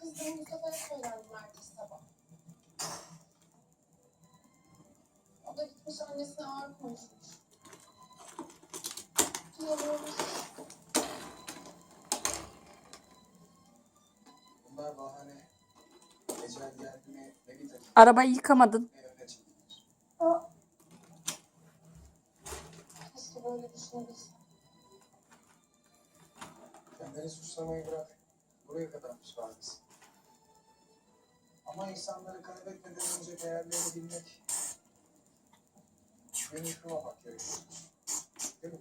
kızdığım Mustafa'ya söylendim ertesi sabah. O da gitmiş annesine ağır konuşmuş. Yalvarmış. Bunlar bahane. Ecel geldi mi ne bir dakika. Arabayı yıkamadın. Ne öne çekilir. Keşke böyle düşünebilsem. Kendini suçlamayı bırak. Buraya kadarmış bazısı. Ama insanları kaybetmeden önce değerlerini bilmek, güvenini kırmamak gerekiyor. Değil mi?